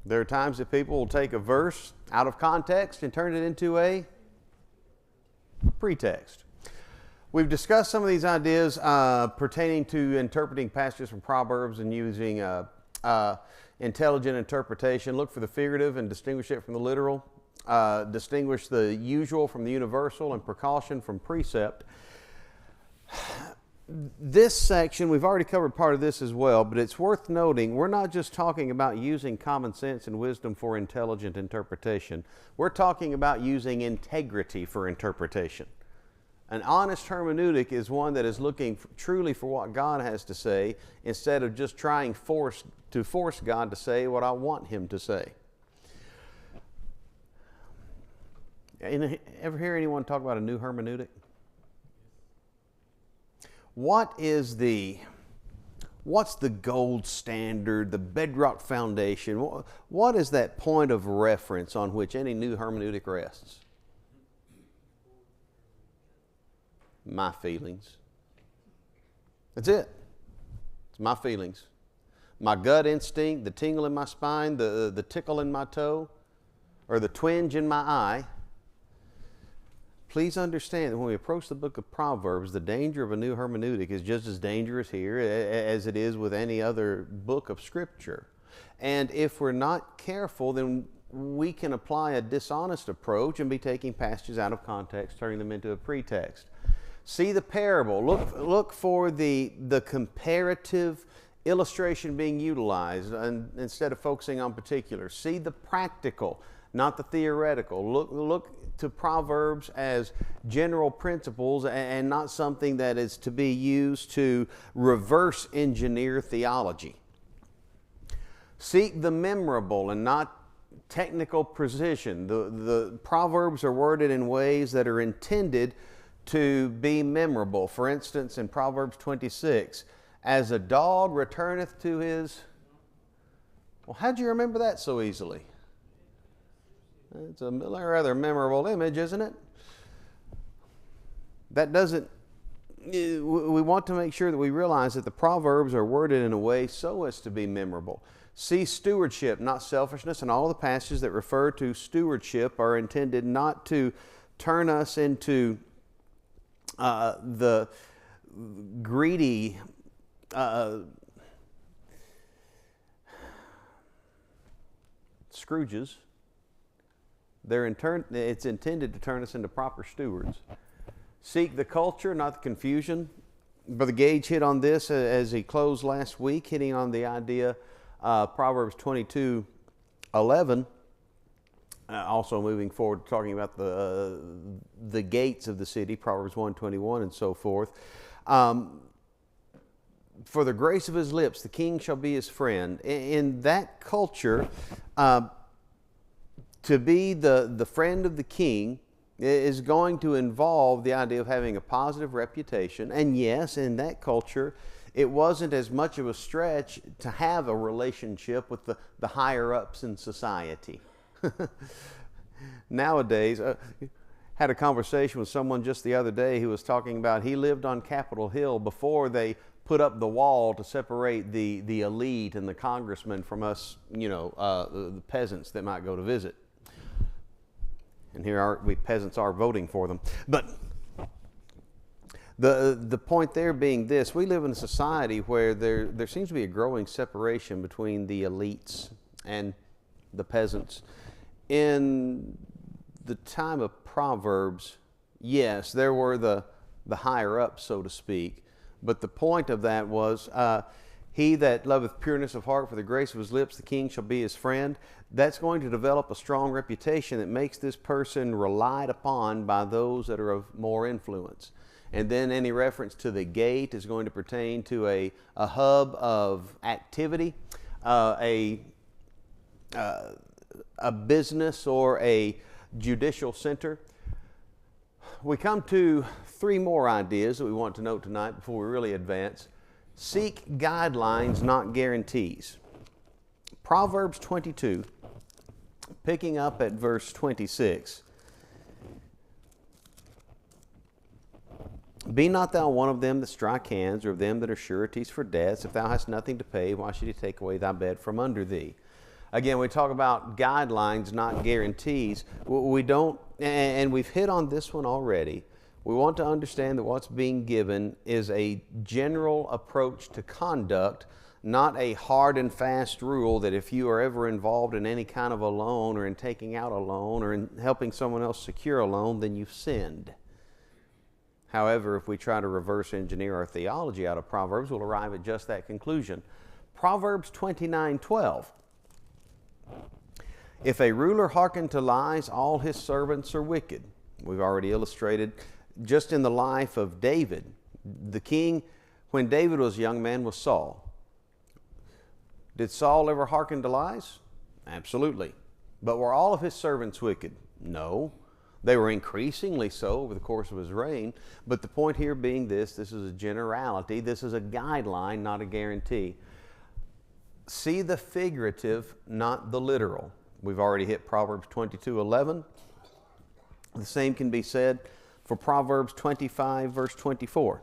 There are times that people will take a verse out of context and turn it into a pretext. We've discussed some of these ideas pertaining to interpreting passages from Proverbs and using intelligent interpretation. Look for the figurative and distinguish it from the literal. Distinguish the usual from the universal and precaution from precept. This section, we've already covered part of this as well, but it's worth noting we're not just talking about using common sense and wisdom for intelligent interpretation. We're talking about using integrity for interpretation. An honest hermeneutic is one that is looking truly for what God has to say instead of just trying to force God to say what I want Him to say. Ever hear anyone talk about a new hermeneutic? What's the gold standard, the bedrock foundation? What is that point of reference on which any new hermeneutic rests? My feelings. That's it. It's my feelings. My gut instinct, the tingle in my spine, the tickle in my toe, or the twinge in my eye. Please understand that when we approach the book of Proverbs, the danger of a new hermeneutic is just as dangerous here as it is with any other book of Scripture. And if we're not careful, then we can apply a dishonest approach and be taking passages out of context, turning them into a pretext. See the parable. Look for the comparative illustration being utilized instead of focusing on particulars. See the practical, not the theoretical. Look to Proverbs as general principles and not something that is to be used to reverse engineer theology. Seek the memorable and not technical precision. The Proverbs are worded in ways that are intended to be memorable. For instance, in Proverbs 26, as a dog returneth to his... Well, how'd you remember that so easily? It's a rather memorable image, isn't it? That doesn't... We want to make sure that we realize that the Proverbs are worded in a way so as to be memorable. See stewardship, not selfishness, and all the passages that refer to stewardship are intended not to turn us into the greedy Scrooges. It's intended to turn us into proper stewards. Seek the culture, not the confusion. Brother Gage hit on this as he closed last week, hitting on the idea Proverbs 22:11. Also moving forward, talking about the gates of the city, Proverbs 1:21 and so forth. For the grace of his lips, the king shall be his friend. In that culture, to be the friend of the king is going to involve the idea of having a positive reputation. And yes, in that culture, it wasn't as much of a stretch to have a relationship with the higher ups in society. Nowadays, had a conversation with someone just the other day who was talking about he lived on Capitol Hill before they put up the wall to separate the elite and the congressmen from us, the peasants that might go to visit. And here we peasants are voting for them. But the point there being this: we live in a society where there seems to be a growing separation between the elites and the peasants. In the time of Proverbs, yes, there were the higher ups, so to speak. But the point of that was, he that loveth pureness of heart, for the grace of his lips, the king shall be his friend. That's going to develop a strong reputation that makes this person relied upon by those that are of more influence. And then any reference to the gate is going to pertain to a hub of activity, a business or a judicial center. We come to three more ideas that we want to note tonight before we really advance. Seek guidelines, not guarantees. Proverbs 22, picking up at verse 26. Be not thou one of them that strike hands, or of them that are sureties for debts. If thou hast nothing to pay, why should he take away thy bed from under thee? Again, we talk about guidelines, not guarantees. We don't, and we've hit on this one already. We want to understand that what's being given is a general approach to conduct, not a hard and fast rule that if you are ever involved in any kind of a loan or in taking out a loan or in helping someone else secure a loan, then you've sinned. However, if we try to reverse engineer our theology out of Proverbs, we'll arrive at just that conclusion. Proverbs 29:12. If a ruler hearken to lies, all his servants are wicked. We've already illustrated just in the life of David. The king, when David was a young man, was Saul. Did Saul ever hearken to lies? Absolutely. But were all of his servants wicked? No. They were increasingly so over the course of his reign. But the point here being this is a generality. This is a guideline, not a guarantee. See the figurative, not the literal. We've already hit Proverbs 22:11. The same can be said for Proverbs 25, verse 24.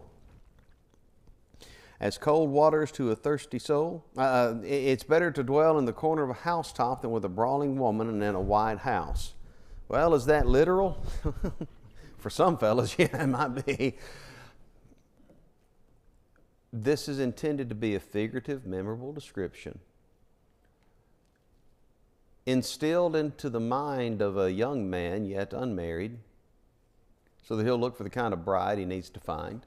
As cold waters to a thirsty soul, it's better to dwell in the corner of a housetop than with a brawling woman and in a wide house. Well, is that literal? For some fellas, yeah, it might be. This is intended to be a figurative, memorable description instilled into the mind of a young man yet unmarried, so that he'll look for the kind of bride he needs to find.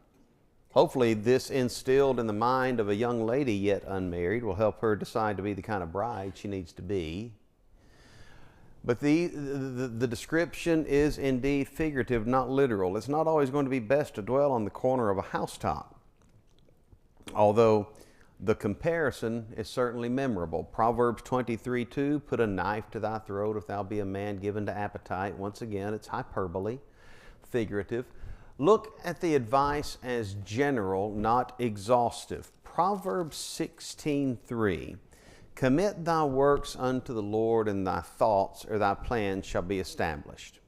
Hopefully, this instilled in the mind of a young lady yet unmarried will help her decide to be the kind of bride she needs to be. But the description is indeed figurative, not literal. It's not always going to be best to dwell on the corner of a housetop, although the comparison is certainly memorable. Proverbs 23:2, put a knife to thy throat if thou be a man given to appetite. Once again, it's hyperbole, figurative. Look at the advice as general, not exhaustive. Proverbs 16:3, commit thy works unto the Lord, and thy thoughts or thy plans shall be established.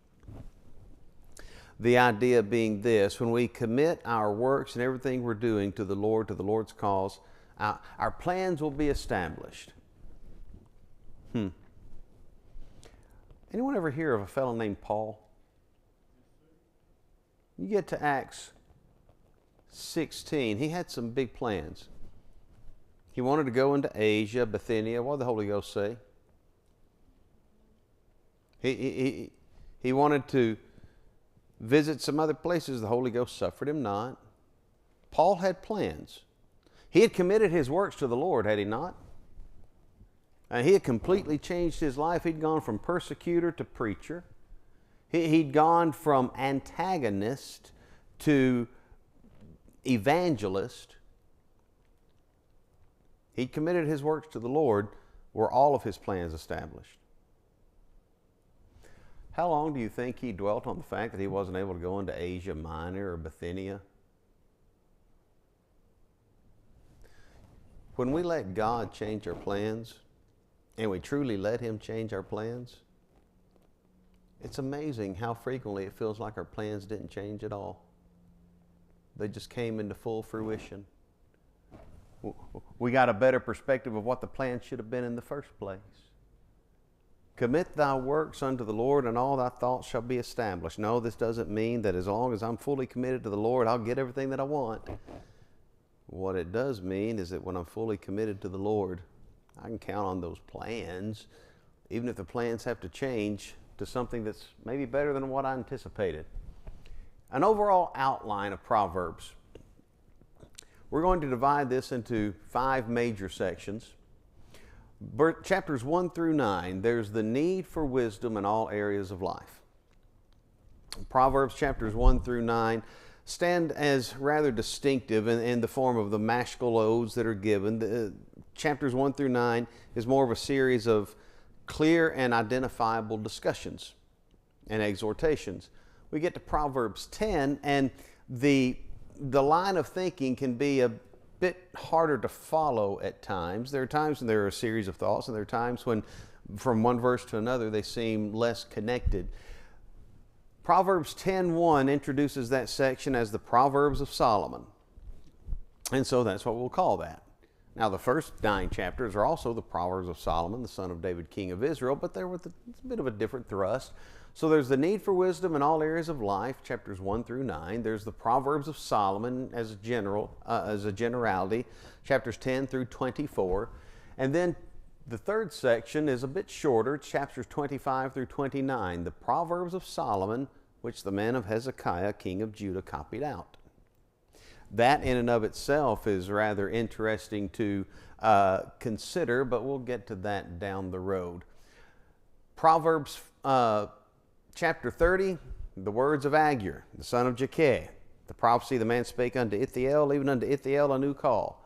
The idea being this: when we commit our works and everything we're doing to the Lord, to the Lord's cause, our plans will be established. Anyone ever hear of a fellow named Paul? You get to Acts 16. He had some big plans. He wanted to go into Asia, Bithynia. What did the Holy Ghost say? He wanted to visit some other places. The Holy Ghost suffered him not. Paul had plans. He had committed his works to the Lord, had he not? And he had completely changed his life. He'd gone from persecutor to preacher. He'd gone from antagonist to evangelist. He'd committed his works to the Lord. Were all of his plans established? How long do you think he dwelt on the fact that he wasn't able to go into Asia Minor or Bithynia? When we let God change our plans, and we truly let Him change our plans, it's amazing how frequently it feels like our plans didn't change at all. They just came into full fruition. We got a better perspective of what the plan should have been in the first place. Commit thy works unto the Lord, and all thy thoughts shall be established. No, this doesn't mean that as long as I'm fully committed to the Lord, I'll get everything that I want. What it does mean is that when I'm fully committed to the Lord, I can count on those plans, even if the plans have to change to something that's maybe better than what I anticipated. An overall outline of Proverbs. We're going to divide this into 5 major sections. Chapters 1 through 9, there's the need for wisdom in all areas of life. Proverbs chapters 1 through 9 stand as rather distinctive in the form of the maskil odes that are given. Chapters 1 through 9 is more of a series of clear and identifiable discussions and exhortations. We get to Proverbs 10, and the line of thinking can be a bit harder to follow at times. There are times when there are a series of thoughts, and there are times when from one verse to another they seem less connected. Proverbs 10:1 introduces that section as the Proverbs of Solomon. And so that's what we'll call that. Now, the first 9 chapters are also the Proverbs of Solomon, the son of David, king of Israel, but they're with a bit of a different thrust. So there's the need for wisdom in all areas of life, chapters 1 through 9. There's the Proverbs of Solomon as a generality, chapters 10 through 24. And then the third section is a bit shorter, chapters 25 through 29, the Proverbs of Solomon, which the man of Hezekiah, king of Judah, copied out. That in and of itself is rather interesting to consider, but we'll get to that down the road. Proverbs chapter 30, the words of Agur, the son of Jakeh. The prophecy the man spake unto Ithiel, even unto Ithiel a new call.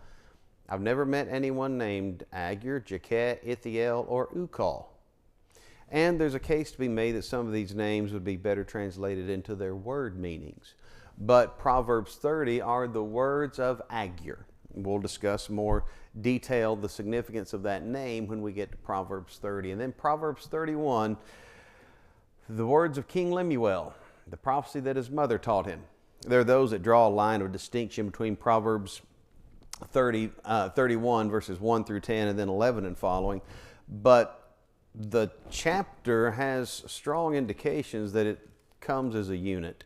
I've never met anyone named Agur, Jakeh, Ithiel, or Ukal. And there's a case to be made that some of these names would be better translated into their word meanings. But Proverbs 30 are the words of Agur. We'll discuss more detail the significance of that name when we get to Proverbs 30. And then Proverbs 31, the words of King Lemuel, the prophecy that his mother taught him. There are those that draw a line of distinction between Proverbs 31 verses 1 through 10 and then 11 and following. But the chapter has strong indications that it comes as a unit.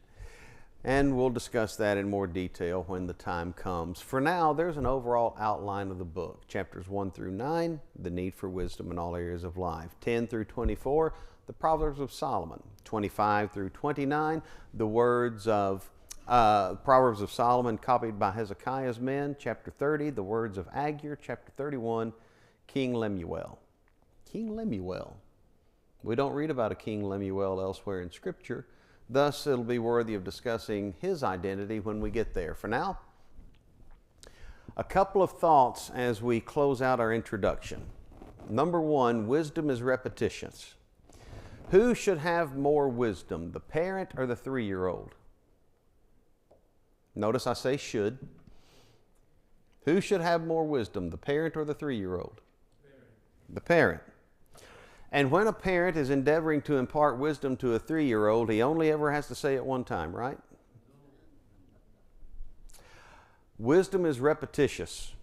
And we'll discuss that in more detail when the time comes. For now, there's an overall outline of the book. Chapters 1 through 9, the need for wisdom in all areas of life. 10 through 24, the Proverbs of Solomon. 25 through 29, the words of Proverbs of Solomon copied by Hezekiah's men. Chapter 30, the words of Agur. Chapter 31, King Lemuel. King Lemuel. We don't read about a King Lemuel elsewhere in Scripture. Thus, it'll be worthy of discussing his identity when we get there. For now, a couple of thoughts as we close out our introduction. Number one, wisdom is repetitious. Who should have more wisdom, the parent or the 3-year-old? Notice I say should. Who should have more wisdom, the parent or the 3-year-old? The parent. And when a parent is endeavoring to impart wisdom to a 3-year-old, he only ever has to say it one time, right? Wisdom is repetitious.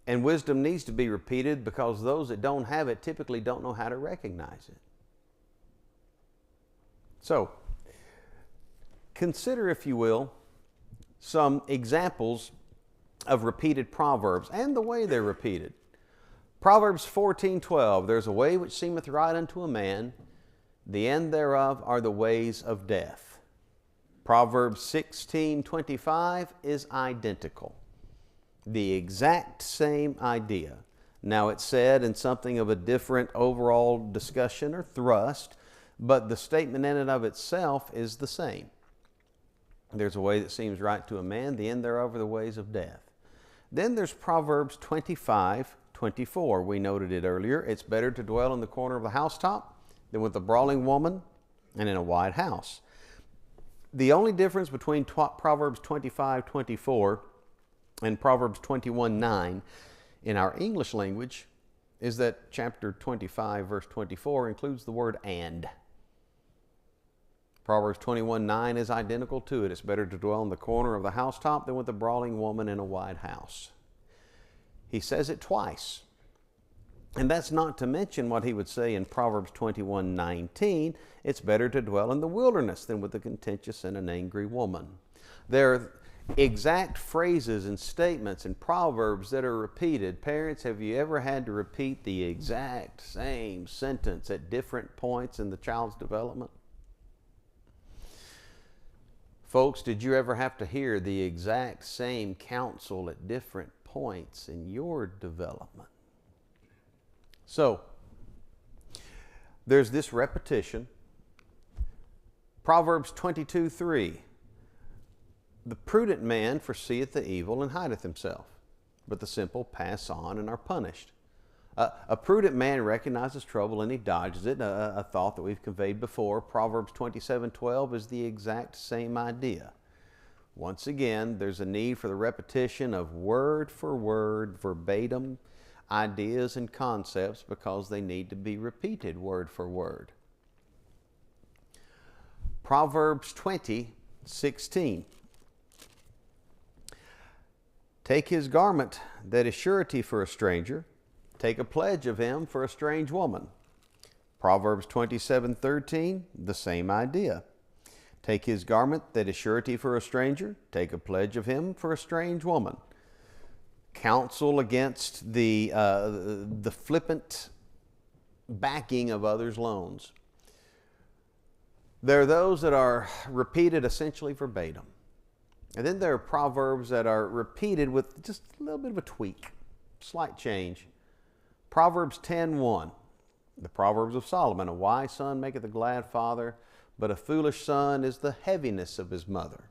And wisdom needs to be repeated because those that don't have it typically don't know how to recognize it. So, consider, if you will, some examples of repeated proverbs and the way they're repeated. Proverbs 14:12, there's a way which seemeth right unto a man, the end thereof are the ways of death. Proverbs 16:25 is identical. The exact same idea. Now it's said in something of a different overall discussion or thrust, but the statement in and of itself is the same. There's a way that seems right to a man, the end thereof are the ways of death. Then there's Proverbs 25:24. We noted it earlier. It's better to dwell in the corner of the housetop than with a brawling woman and in a wide house. The only difference between Proverbs 25:24 and Proverbs 21:9 in our English language is that chapter 25, verse 24 includes the word and. Proverbs 21:9 is identical to it. It's better to dwell in the corner of the housetop than with a brawling woman in a wide house. He says it twice. And that's not to mention what he would say in Proverbs 21:19, it's better to dwell in the wilderness than with a contentious and an angry woman. There are exact phrases and statements and proverbs that are repeated. Parents, have you ever had to repeat the exact same sentence at different points in the child's development? Folks, did you ever have to hear the exact same counsel at different points in your development? So, there's this repetition. Proverbs 22:3. The prudent man foreseeth the evil and hideth himself, but the simple pass on and are punished. A prudent man recognizes trouble and he dodges it, a thought that we've conveyed before. Proverbs 27:12 is the exact same idea. Once again, there's a need for the repetition of word for word, verbatim ideas and concepts because they need to be repeated word for word. Proverbs 20:16. Take his garment that is surety for a stranger. Take a pledge of him for a strange woman. Proverbs 27:13, the same idea. Take his garment that is surety for a stranger. Take a pledge of him for a strange woman. Counsel against the flippant backing of others' loans. There are those that are repeated essentially verbatim. And then there are proverbs that are repeated with just a little bit of a tweak, slight change. Proverbs 10:1, the Proverbs of Solomon. A wise son maketh a glad father, but a foolish son is the heaviness of his mother.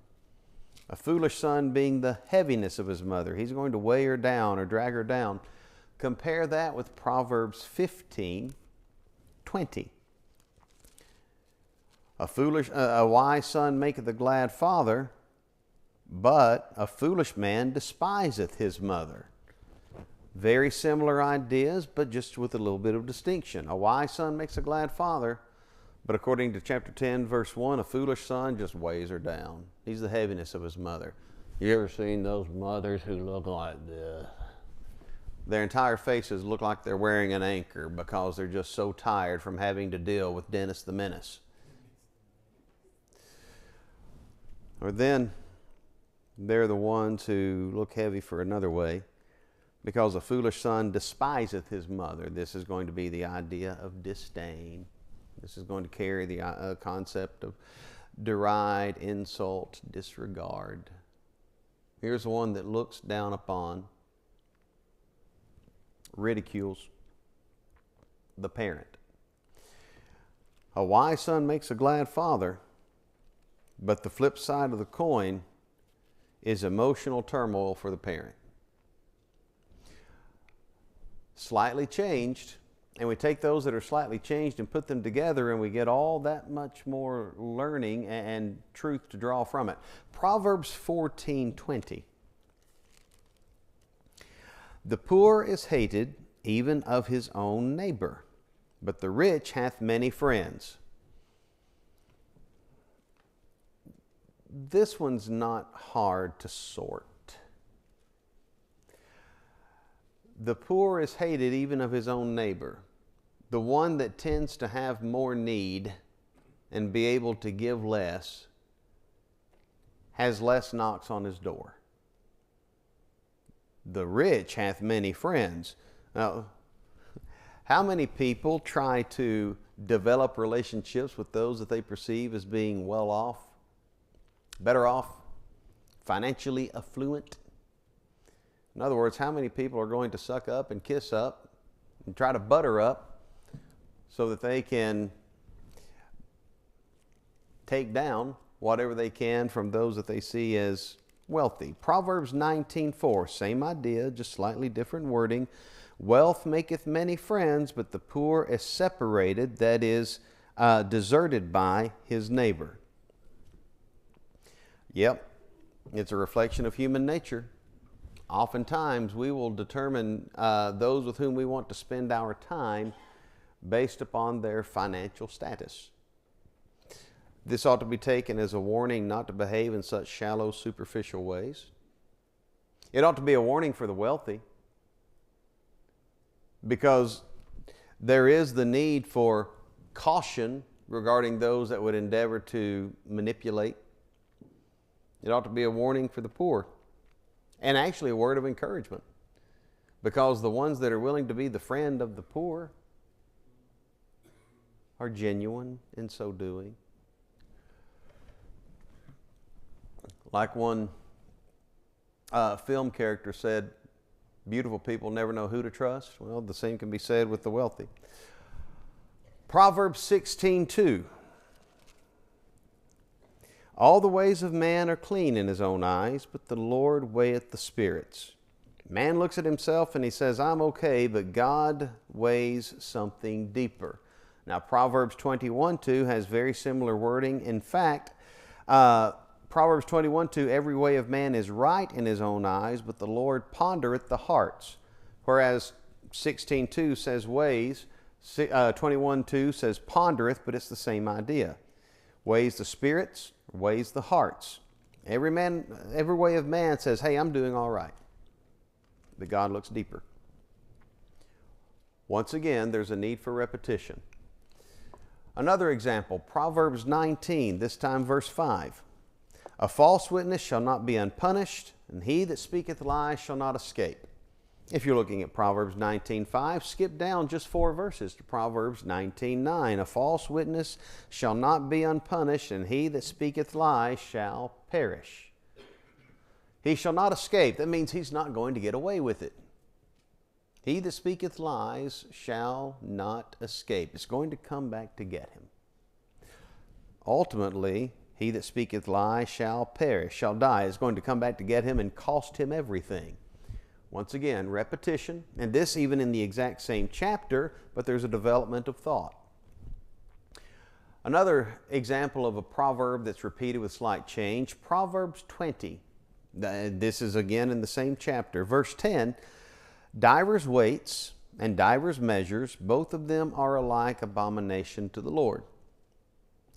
A foolish son being the heaviness of his mother. He's going to weigh her down or drag her down. Compare that with Proverbs 15:20. A wise son maketh a glad father, but a foolish man despiseth his mother. Very similar ideas, but just with a little bit of distinction. A wise son makes a glad father, but according to chapter 10, verse 1, a foolish son just weighs her down. He's the heaviness of his mother. You ever seen those mothers who look like this? Their entire faces look like they're wearing an anchor because they're just so tired from having to deal with Dennis the Menace. Or then they're the ones who look heavy for another way, because a foolish son despiseth his mother. This is going to be the idea of disdain. This is going to carry the concept of deride, insult, disregard. Here's one that looks down upon, ridicules the parent. A wise son makes a glad father, but the flip side of the coin is emotional turmoil for the parent. Slightly changed, and we take those that are slightly changed and put them together, and we get all that much more learning and truth to draw from it. Proverbs 14:20. The poor is hated even of his own neighbor, but the rich hath many friends. This one's not hard to sort. The poor is hated even of his own neighbor. The one that tends to have more need and be able to give less has less knocks on his door. The rich hath many friends. Now, how many people try to develop relationships with those that they perceive as being well off, better off, financially affluent? In other words, how many people are going to suck up and kiss up and try to butter up so that they can take down whatever they can from those that they see as wealthy? Proverbs 19:4, same idea, just slightly different wording. Wealth maketh many friends, but the poor is separated, that is, deserted by his neighbor. Yep, it's a reflection of human nature. Oftentimes, we will determine those with whom we want to spend our time based upon their financial status. This ought to be taken as a warning not to behave in such shallow, superficial ways. It ought to be a warning for the wealthy, because there is the need for caution regarding those that would endeavor to manipulate. It ought to be a warning for the poor, and actually a word of encouragement, because the ones that are willing to be the friend of the poor are genuine in so doing. Like one film character said, beautiful people never know who to trust. Well, the same can be said with the wealthy. Proverbs 16:2. All the ways of man are clean in his own eyes, but the Lord weigheth the spirits. Man looks at himself and he says, I'm okay, but God weighs something deeper. Now, Proverbs 21:2 has very similar wording. In fact, Proverbs 21:2, every way of man is right in his own eyes, but the Lord pondereth the hearts. Whereas 16:2 says ways, 21:2 says pondereth, but it's the same idea. Weighs the spirits, weighs the hearts. Every way of man says, hey, I'm doing all right. that God looks deeper. Once again, there's a need for repetition. Another example, Proverbs 19, this time verse 5. A false witness shall not be unpunished, and he that speaketh lies shall not escape. If you're looking at Proverbs 19:5, skip down just 4 verses to Proverbs 19:9. A false witness shall not be unpunished, and he that speaketh lies shall perish. He shall not escape. That means he's not going to get away with it. He that speaketh lies shall not escape. It's going to come back to get him. Ultimately, he that speaketh lies shall perish, shall die. It's going to come back to get him and cost him everything. Once again, repetition, and this even in the exact same chapter, but there's a development of thought. Another example of a proverb that's repeated with slight change, Proverbs 20. This is again in the same chapter. Verse 10, divers weights and divers measures, both of them are alike abomination to the Lord.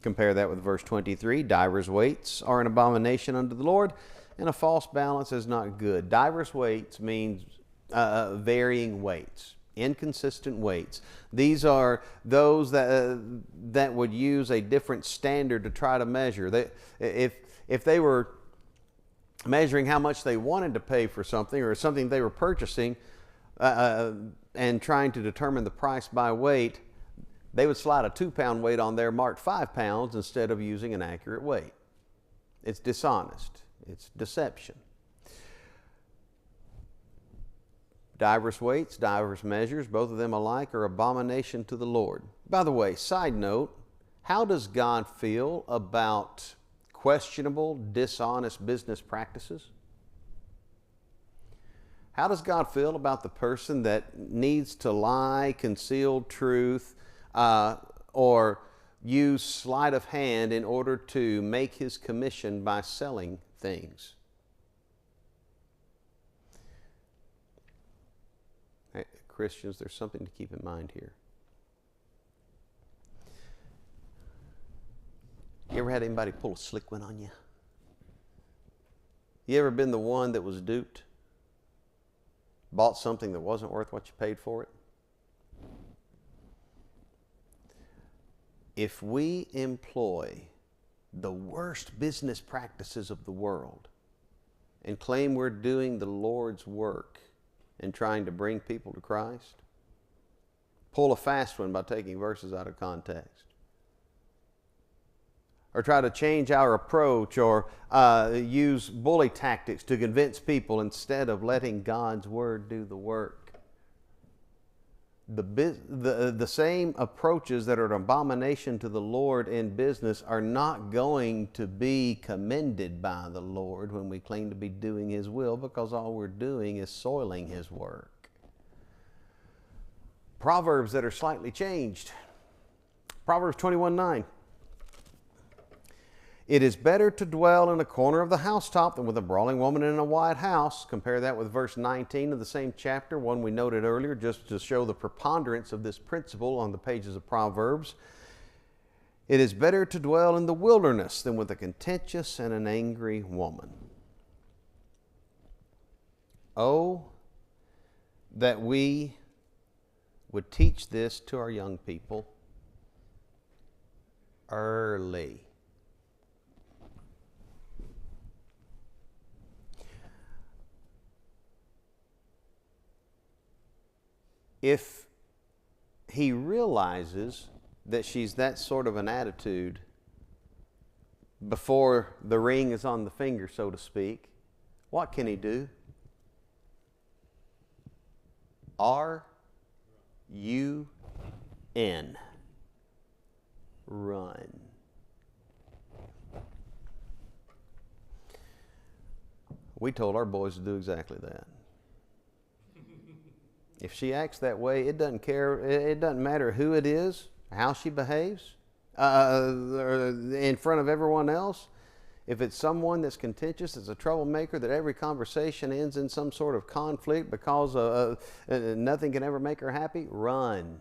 Compare that with verse 23, divers weights are an abomination unto the Lord, and a false balance is not good. Divers weights means varying weights, inconsistent weights. These are those that would use a different standard to try to measure. If they were measuring how much they wanted to pay for something or something they were purchasing and trying to determine the price by weight, they would slide a 2-pound weight on there marked 5 pounds instead of using an accurate weight. It's dishonest. It's deception. Divers weights, divers measures, both of them alike are abomination to the Lord. By the way, side note, how does God feel about questionable, dishonest business practices? How does God feel about the person that needs to lie, conceal truth, or use sleight of hand in order to make his commission by selling things? Hey, Christians, there's something to keep in mind here. You ever had anybody pull a slick one on you? You ever been the one that was duped? Bought something that wasn't worth what you paid for it? If we employ the worst business practices of the world and claim we're doing the Lord's work and trying to bring people to Christ, pull a fast one by taking verses out of context, or try to change our approach, or use bully tactics to convince people instead of letting God's Word do the work. The same approaches that are an abomination to the Lord in business are not going to be commended by the Lord when we claim to be doing His will, because all we're doing is soiling His work. Proverbs that are slightly changed. Proverbs 21:9. It is better to dwell in a corner of the housetop than with a brawling woman in a wide house. Compare that with verse 19 of the same chapter, one we noted earlier, just to show the preponderance of this principle on the pages of Proverbs. It is better to dwell in the wilderness than with a contentious and an angry woman. Oh, that we would teach this to our young people early. If he realizes that she's that sort of an attitude before the ring is on the finger, so to speak, what can he do? R-U-N. Run. We told our boys to do exactly that. If she acts that way, it doesn't matter who it is, how she behaves, in front of everyone else. If it's someone that's contentious, that's a troublemaker, that every conversation ends in some sort of conflict because nothing can ever make her happy, run.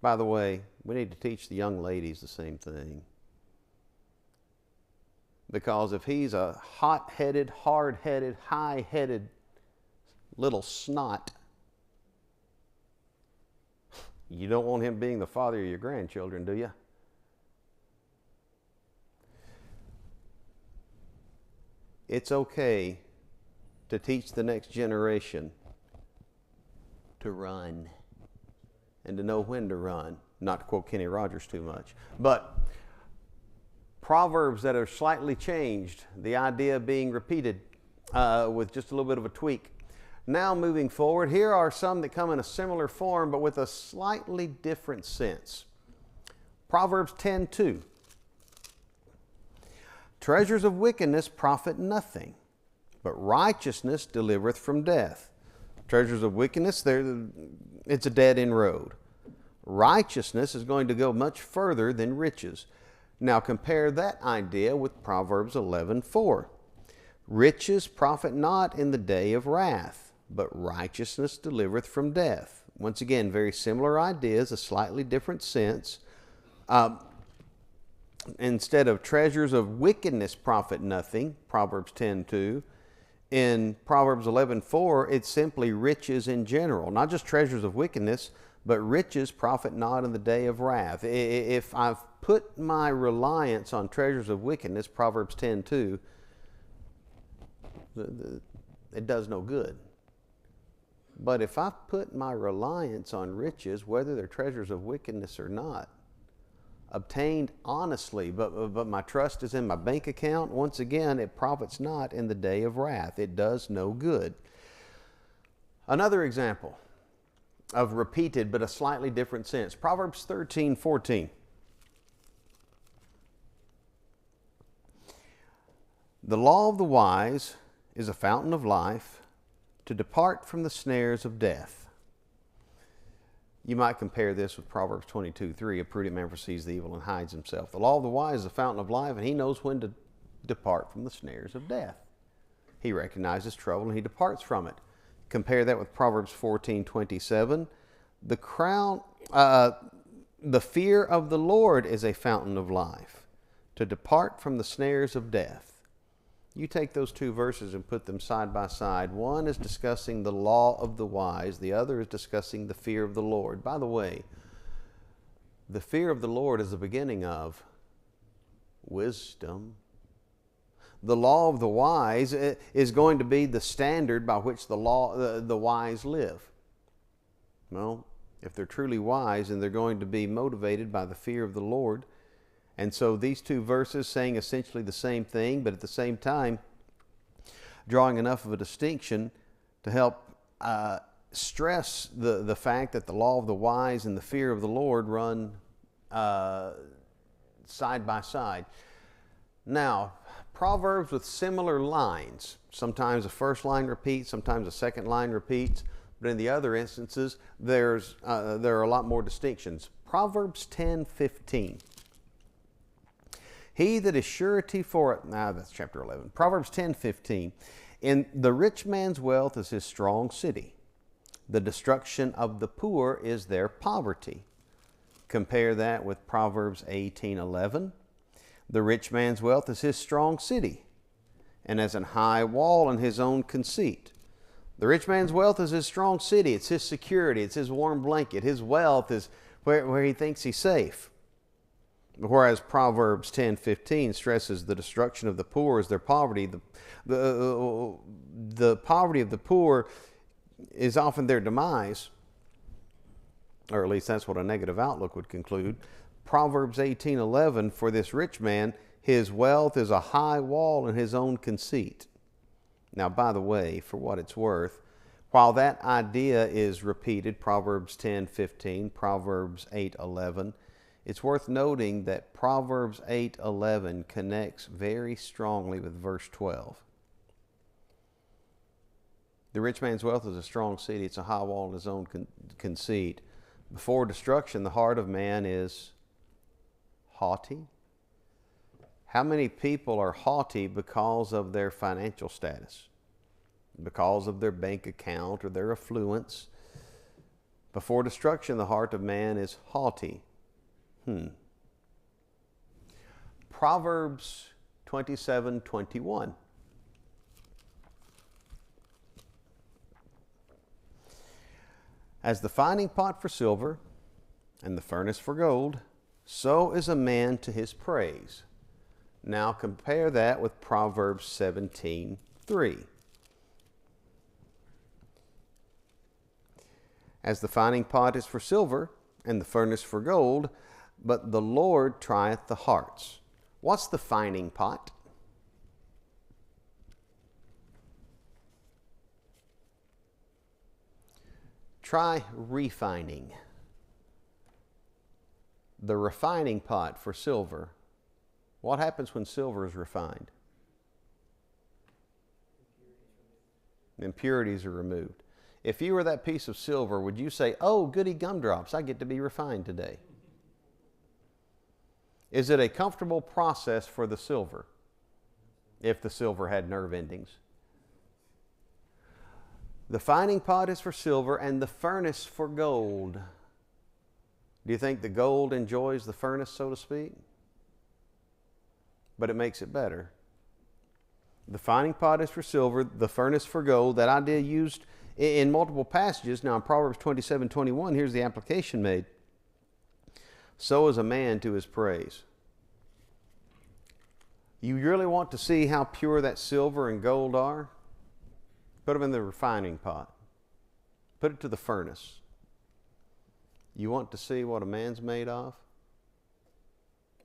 By the way, we need to teach the young ladies the same thing. Because if he's a hot-headed, hard-headed, high-headed little snot, you don't want him being the father of your grandchildren, do you? It's okay to teach the next generation to run and to know when to run. Not to quote Kenny Rogers too much, but proverbs that are slightly changed, the idea being repeated with just a little bit of a tweak. Now moving forward, here are some that come in a similar form but with a slightly different sense. Proverbs 10:2. Treasures of wickedness profit nothing, but righteousness delivereth from death. Treasures of wickedness, it's a dead-end road. Righteousness is going to go much further than riches. Now compare that idea with Proverbs 11:4. Riches profit not in the day of wrath, but righteousness delivereth from death. Once again, very similar ideas, a slightly different sense. Instead of treasures of wickedness profit nothing, Proverbs 10:2, in Proverbs 11:4, it's simply riches in general, not just treasures of wickedness, but riches profit not in the day of wrath. If I've put my reliance on treasures of wickedness, Proverbs 10:2, it does no good. But if I put my reliance on riches, whether they're treasures of wickedness or not, obtained honestly, but my trust is in my bank account, once again, it profits not in the day of wrath. It does no good. Another example of repeated but a slightly different sense. Proverbs 13:14. The law of the wise is a fountain of life, to depart from the snares of death. You might compare this with Proverbs 22:3. A prudent man foresees the evil and hides himself. The law of the wise is a fountain of life, and he knows when to depart from the snares of death. He recognizes trouble and he departs from it. Compare that with Proverbs 14:27. The fear of the Lord is a fountain of life, to depart from the snares of death. You take those two verses and put them side by side. One is discussing the law of the wise. The other is discussing the fear of the Lord. By the way, the fear of the Lord is the beginning of wisdom. The law of the wise is going to be the standard by which the wise live. Well, if they're truly wise, then they're going to be motivated by the fear of the Lord. And so these two verses saying essentially the same thing, but at the same time drawing enough of a distinction to help stress the fact that the law of the wise and the fear of the Lord run side by side. Now, Proverbs with similar lines. Sometimes the first line repeats, sometimes the second line repeats, but in the other instances, there are a lot more distinctions. Proverbs 10:15. He that is surety for it, that's chapter 11. Proverbs 10:15. In the rich man's wealth is his strong city. The destruction of the poor is their poverty. Compare that with Proverbs 18:11. The rich man's wealth is his strong city, and as an high wall in his own conceit. The rich man's wealth is his strong city. It's his security. It's his warm blanket. His wealth is where he thinks he's safe. Whereas Proverbs 10:15 stresses the destruction of the poor is their poverty. The poverty of the poor is often their demise, or at least that's what a negative outlook would conclude. Proverbs 18:11, for this rich man, his wealth is a high wall in his own conceit. Now, by the way, for what it's worth, while that idea is repeated, Proverbs 10:15, Proverbs 8:11, it's worth noting that Proverbs 8:11 connects very strongly with verse 12. The rich man's wealth is a strong city. It's a high wall in his own conceit. Before destruction, the heart of man is haughty. How many people are haughty because of their financial status, because of their bank account or their affluence? Before destruction, the heart of man is haughty. Proverbs 27:21. As the finding pot for silver and the furnace for gold, so is a man to his praise. Now compare that with Proverbs 17:3. As the finding pot is for silver and the furnace for gold, but the Lord trieth the hearts. What's the finding pot? Try refining. The refining pot for silver. What happens when silver is refined? Impurities are removed. If you were that piece of silver, would you say, "Oh, goody gumdrops, I get to be refined today"? Is it a comfortable process for the silver, if the silver had nerve endings? The finding pot is for silver and the furnace for gold. Do you think the gold enjoys the furnace, so to speak? But it makes it better. The finding pot is for silver, the furnace for gold. That idea used in multiple passages. Now in Proverbs 27:21, here's the application made. So is a man to his praise. You really want to see how pure that silver and gold are? Put them in the refining pot. Put it to the furnace. You want to see what a man's made of?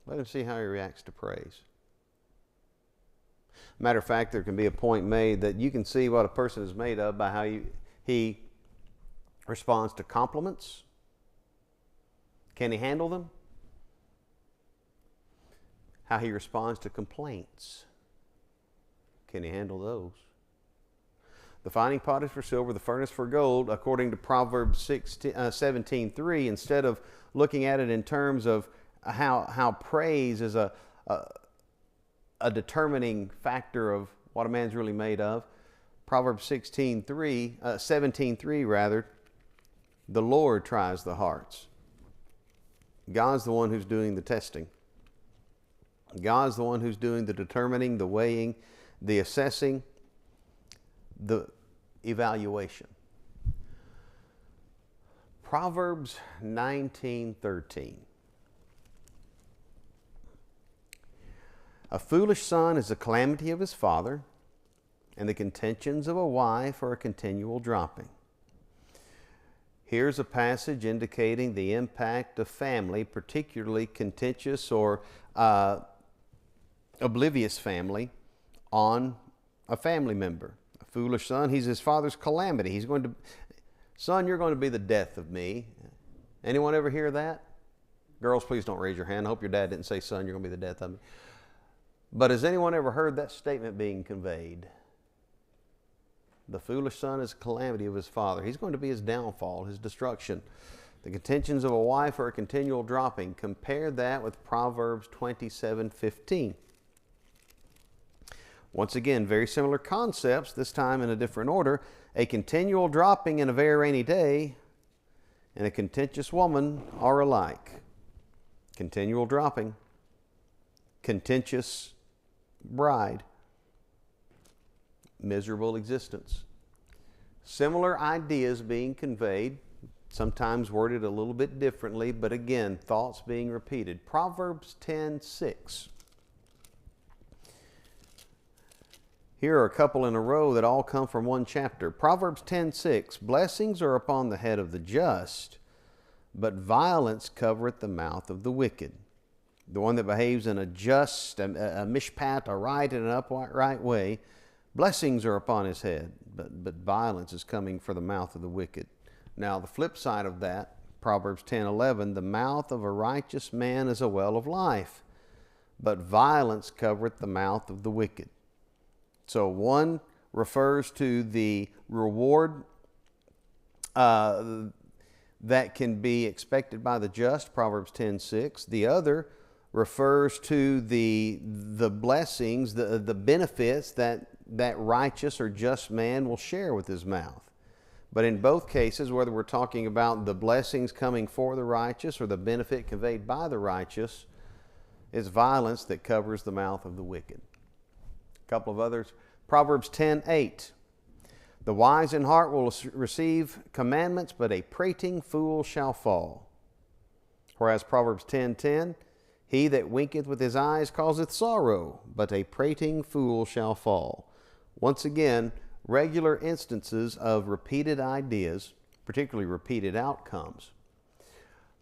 Let him see how he reacts to praise. Matter of fact, there can be a point made that you can see what a person is made of by how he responds to compliments. Can he handle them? How he responds to complaints. Can he handle those? The finding pot is for silver, the furnace for gold, according to Proverbs 17:3. Instead of looking at it in terms of how praise is a determining factor of what a man's really made of, Proverbs 17:3 rather, the Lord tries the hearts. God's the one who's doing the testing. God's the one who's doing the determining, the weighing, the assessing, the evaluation. Proverbs 19:13. A foolish son is a calamity of his father, and the contentions of a wife are a continual dropping. Here's a passage indicating the impact of family, particularly contentious or oblivious family, on a family member. A foolish son, he's his father's calamity. He's going to, son, you're going to be the death of me. Anyone ever hear that? Girls, please don't raise your hand. I hope your dad didn't say, son, you're going to be the death of me. But has anyone ever heard that statement being conveyed? The foolish son is a calamity of his father. He's going to be his downfall, his destruction. The contentions of a wife are a continual dropping. Compare that with Proverbs 27:15. Once again, very similar concepts, this time in a different order. A continual dropping in a very rainy day and a contentious woman are alike. Continual dropping. Contentious bride. Miserable existence. Similar ideas being conveyed, sometimes worded a little bit differently, but again, thoughts being repeated. Proverbs 10:6. Here are a couple in a row that all come from one chapter. Proverbs 10:6. Blessings are upon the head of the just, but violence covereth the mouth of the wicked. The one that behaves in a just, a mishpat, a right and an upright way, blessings are upon his head, but violence is coming for the mouth of the wicked. Now, the flip side of that, Proverbs 10:11, the mouth of a righteous man is a well of life, but violence covereth the mouth of the wicked. So one refers to the reward that can be expected by the just, Proverbs 10:6. The other refers to the blessings, the benefits that righteous or just man will share with his mouth. But in both cases, whether we're talking about the blessings coming for the righteous or the benefit conveyed by the righteous, it's violence that covers the mouth of the wicked. A couple of others. Proverbs 10:8. The wise in heart will receive commandments, but a prating fool shall fall. Whereas Proverbs 10:10, he that winketh with his eyes causeth sorrow, but a prating fool shall fall. Once again, regular instances of repeated ideas, particularly repeated outcomes.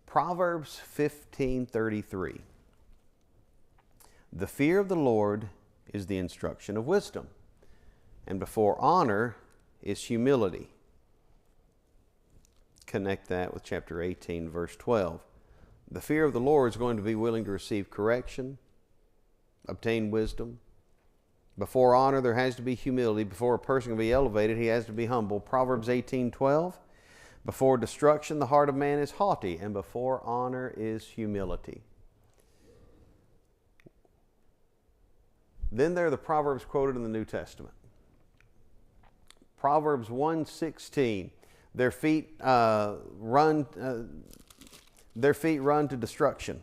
Proverbs 15:33. The fear of the Lord is the instruction of wisdom, and before honor is humility. Connect that with chapter 18, verse 12. The fear of the Lord is going to be willing to receive correction, obtain wisdom. Before honor, there has to be humility. Before a person can be elevated, he has to be humble. Proverbs 18:12. Before destruction, the heart of man is haughty, and before honor is humility. Then there are the Proverbs quoted in the New Testament. Proverbs 1:16. Their feet run to destruction.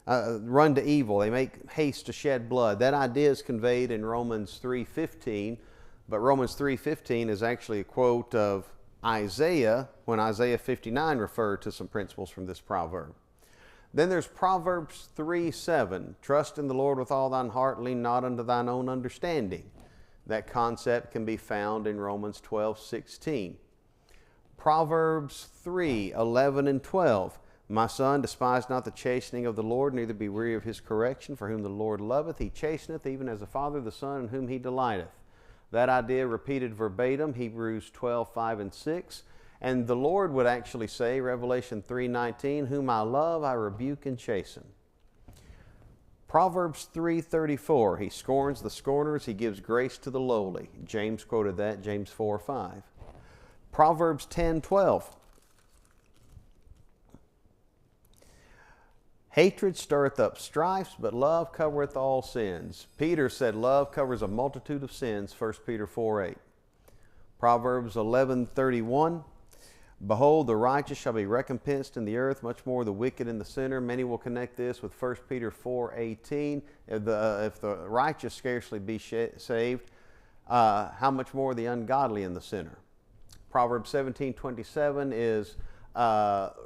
Run to evil. They make haste to shed blood. That idea is conveyed in Romans 3:15, but Romans 3:15 is actually a quote of Isaiah when Isaiah 59 referred to some principles from this proverb. Then there's Proverbs 3:7. Trust in the Lord with all thine heart, lean not unto thine own understanding. That concept can be found in Romans 12:16. Proverbs 3:11 and 12. My son, despise not the chastening of the Lord, neither be weary of his correction, for whom the Lord loveth, he chasteneth, even as a father the son in whom he delighteth. That idea repeated verbatim, Hebrews 12:5 and 6. And the Lord would actually say, Revelation 3:19, whom I love, I rebuke and chasten. Proverbs 3:34, he scorns the scorners, he gives grace to the lowly. James quoted that, James 4:5. Proverbs 10:12. Hatred stirreth up strifes, but love covereth all sins. Peter said love covers a multitude of sins, 1 Peter 4:8. Proverbs 11:31. Behold, the righteous shall be recompensed in the earth, much more the wicked and the sinner. Many will connect this with 1 Peter 4:18. If the righteous scarcely be saved, how much more the ungodly and the sinner? Proverbs 17:27 is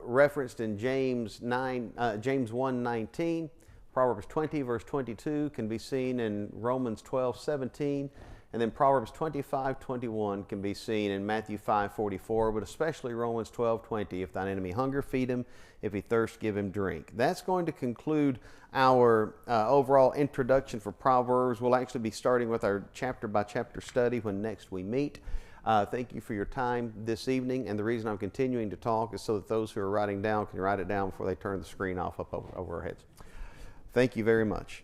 referenced in James 1:19. Proverbs 20 verse 22 can be seen in Romans 12:17. And then Proverbs 25:21 can be seen in Matthew 5:44, but especially Romans 12:20. If thine enemy hunger, feed him. If he thirst, give him drink. That's going to conclude our overall introduction for Proverbs. We'll actually be starting with our chapter by chapter study when next we meet. Thank you for your time this evening, and the reason I'm continuing to talk is so that those who are writing down can write it down before they turn the screen off up over our heads. Thank you very much.